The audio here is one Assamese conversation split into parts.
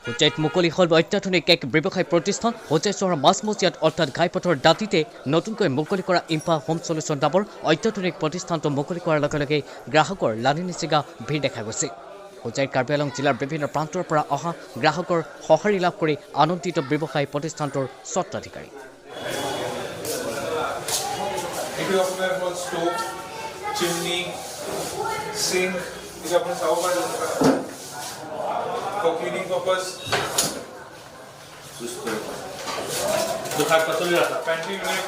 হোজাইত মুকলি হ'ল অত্যাধুনিক এক ব্যৱসায় প্ৰতিষ্ঠান হোজাই চহৰৰ মাজমজিয়াত অৰ্থাৎ ঘাইপথৰ দাঁতিতে নতুনকৈ মুকলি কৰা ইম্ফা হোম সলিউশ্যন নামৰ অত্যাধুনিক প্ৰতিষ্ঠানটো মুকলি কৰাৰ লগে লগে গ্ৰাহকৰ লানি নিচিগা ভিৰ দেখা গৈছে। হোজাইৰ কাৰ্বি আংলং জিলাৰ বিভিন্ন প্ৰান্তৰ পৰা অহা গ্ৰাহকৰ সঁহাৰি লাভ কৰি আনন্দিত ব্যৱসায় প্ৰতিষ্ঠানটোৰ স্বত্বাধিকাৰী। For cleaning purpose, the hard pasoli rasa. Pantry में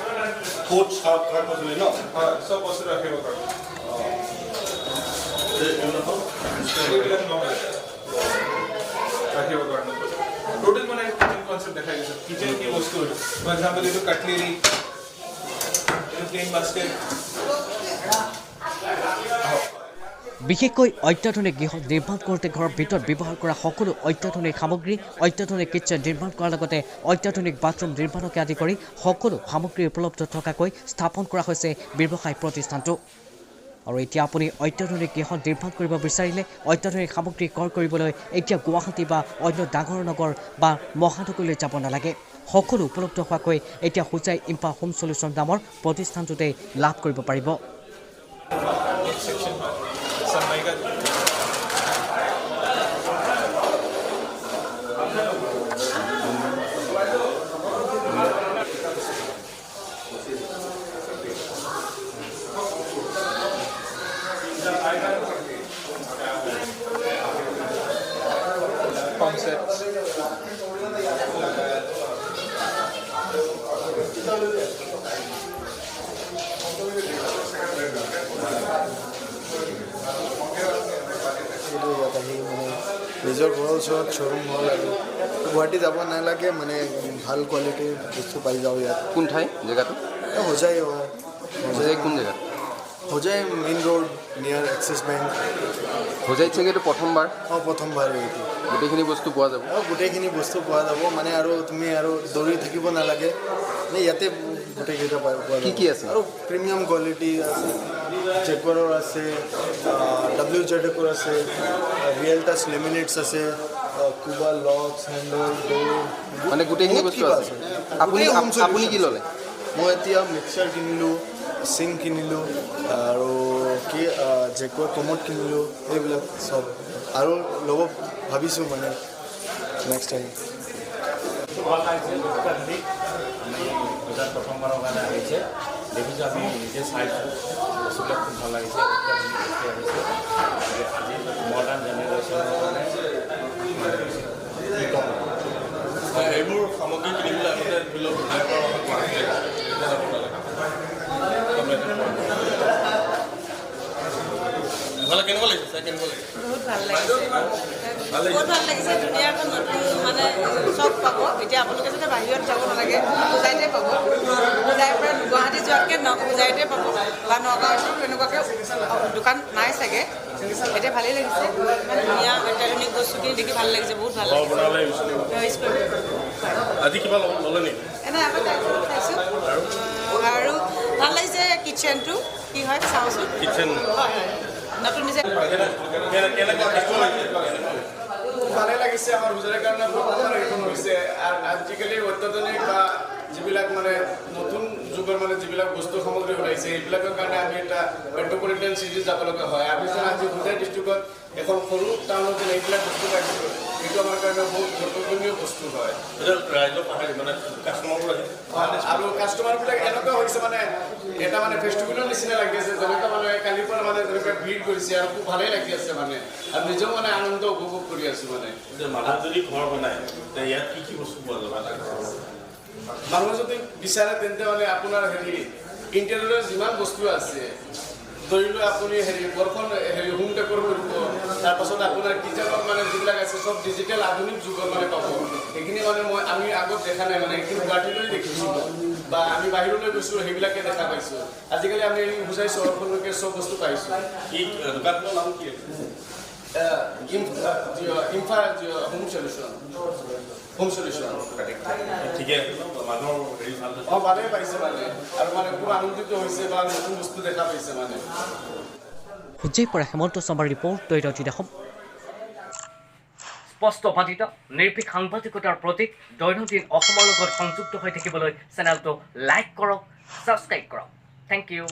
coach hard pasoli ना. हाँ सब pasoli रखे होगा. ये ना ये ना रखे होगा. Total मैंने किचन concept देखा है सर. किचन की वस्तु है. For example ये तो cutlery, ये plain basket. বিশেষকৈ অত্যাধুনিক গৃহ নিৰ্মাণ কৰোঁতে ঘৰৰ ভিতৰত ব্যৱহাৰ কৰা সকলো অত্যাধুনিক সামগ্ৰী অত্যাধুনিক কিটচেন নিৰ্মাণ কৰাৰ লগতে অত্যাধুনিক বাথৰুম নিৰ্মাণকে আদি কৰি সকলো সামগ্ৰী উপলব্ধ থকাকৈ স্থাপন কৰা হৈছে ব্যৱসায় প্ৰতিষ্ঠানটো। আৰু এতিয়া আপুনি অত্যাধুনিক গৃহ নিৰ্মাণ কৰিব বিচাৰিলে অত্যাধুনিক সামগ্ৰী ক্ৰয় কৰিবলৈ এতিয়া গুৱাহাটী বা অন্য ডাঙৰ নগৰ বা মহানগৰলৈ যাব নালাগে। সকলো উপলব্ধ হোৱাকৈ এতিয়া হোজাই ইম্ফা হোম সলিউশ্যন নামৰ প্ৰতিষ্ঠানটোতে লাভ কৰিব পাৰিব। Concepts. নিজৰ ঘৰৰ ওচৰত শ্ব'ৰুম হ'ল আৰু গুৱাহাটী যাব নালাগে মানে ভাল কোৱালিটিৰ বস্তু পাই যাওঁ ইয়াত। কোন ঠাই জেগাটো? হোজাই হোজাই কোন জেগাত? হোজাই মেইন ৰোড নিয়াৰ এক্সিছ বেংক। হোজাইত চাগে এইটো প্ৰথমবাৰ? প্ৰথমবাৰ এইটো। গোটেইখিনি বস্তু পোৱা যাব? গোটেইখিনি বস্তু পোৱা যাব মানে আৰু তুমি আৰু দৌৰি থাকিব নালাগে মানে ইয়াতে গোটেইকেইটা পোৱা যাব। কি আছে? আৰু প্ৰিমিয়াম কোৱালিটি আছে, জেকৰৰ আছে, WZেকৰ আছে, ৰিয়েল টাচ লেমিনেটছ আছে, কুবা লকছ, হেণ্ডেল, ডোৰ মানে গোটেইখিনি বস্তু আছে। আপুনি কি ল'লে? মই এতিয়া মিক্সাৰ কিনিলোঁ, চিং কিনিলোঁ আৰু কি জেকৰ কমোড কিনিলোঁ, এইবিলাক চব আৰু ল'ব ভাবিছোঁ মানে নেক্সট টাইম। প্ৰথমবাৰৰ কাৰণে আহিছে, দেখিছোঁ আমি নিজে চাইছোঁ, বস্তুবিলাক খুব ভাল লাগিছে। আজি মডাৰ্ণ জেনেৰেশ্যনৰ কাৰণে এইবোৰ সামগ্ৰী কিনিবলৈ আগতে ধৰি লওক কেনেকুৱা লাগিছে? চাই কেনেকুৱা লাগিছে? বহুত ভাল লাগিছে, বহুত ভাল লাগিছে। ধুনীয়াকৈ নতুন মানে চব পাব। এতিয়া আপোনালোকে যেতিয়া বাহিৰত যাব নালাগে, হোজাইতে পাব। হোজাইৰ পৰা গুৱাহাটী যোৱাতকৈ হোজাইতে পাব বা নগাঁৱতো তেনেকুৱাকৈ দোকান নাই চাগে। এতিয়া ভালেই লাগিছে, ইমান ধুনীয়া অত্যাধুনিক বস্তুখিনি দেখি ভাল লাগিছে, বহুত ভাল লাগিছে। আজি কিবা ল'লে নেকি? এনেই আগত খাইছোঁ আৰু ভাল লাগিছে। কিটচেনটো কি হয় চাওঁচোন। কিটচেন হয় হয়, নতুন নিজে ভালে লাগিছে। আমাৰ হোজাইৰ কাৰণে এইখন হৈছে আজিকালি অত্যাধুনিক বা যিবিলাক মানে নতুন যুগৰ মানে যিবিলাক বস্তু সামগ্ৰী ওলাইছে এইবিলাকৰ কাৰণে আমি এটা মেট্ৰপলিটান চিটি যাব লগা হয়। আমি যেন আজি হোজাই ডিষ্ট্ৰিক্টত এখন সৰু টাউনত যেন এইবিলাক বস্তু পাইছোঁ, এইটো আমাৰ কাৰণে বহুত গুৰুত্বপূৰ্ণ বস্তু হয়। ৰাইজৰ মানে কাষ্টমাৰবোৰ আৰু কাষ্টমাৰবিলাক এনেকুৱা হৈছে মানে এটা মানে ফেষ্টিভেলৰ নিচিনা লাগি আছে, যেনেকুৱা মানে কালিৰ পৰা মানে যেনেকুৱা ভিৰ কৰিছে আৰু খুব ভালেই লাগি আছে মানে, আৰু নিজেও মানে আনন্দ উপভোগ কৰি আছোঁ মানে। মানুহ যদি ঘৰ বনায় ইয়াত কি বস্তু পোৱা যাব? মানুহে যদি বিচাৰে তেন্তে মানে আপোনাৰ ইণ্টেৰিয়ৰৰ যিমান বস্তু আছে, ধৰি লোৱা আপুনি ঘৰখন হোম ডেকৰ কৰিব, তাৰপাছত আপোনাৰ কিচেনৰ মানে যিবিলাক আছে চব ডিজিটেল আধুনিক যুগৰ মানে পাব। সেইখিনি মানে আমি আগত দেখা নাই মানে, এইখিনি গুৱাহাটীলৈ দেখিছোঁ বা আমি বাহিৰলৈ গৈছোঁ, সেইবিলাকে দেখা পাইছোঁ। আজিকালি আমি হোজাই চহৰখনলৈকে চব বস্তু পাইছোঁ। কি দোকানখনৰ নাম কি? ইম্ফা হোম সলিউশ্যন। ঠিকে মানুহৰ ভালেই পাইছে মানে, আৰু মানে খুব আনন্দিত হৈছে বা নতুন বস্তু দেখা পাইছে মানে। হোজাইৰ পৰা হেমন্ত শৰ্মাৰ ৰিপৰ্ট, দৈনিক অসম। স্পষ্টবাদিত নিৰ্ভীক সাংবাদিকতাৰ প্ৰতীক দৈনন্দিন অসমৰ লগত সংযুক্ত হৈ থাকিবলৈ চেনেলটো লাইক কৰক ছাবস্ক্ৰাইব কৰক থেংক ইউ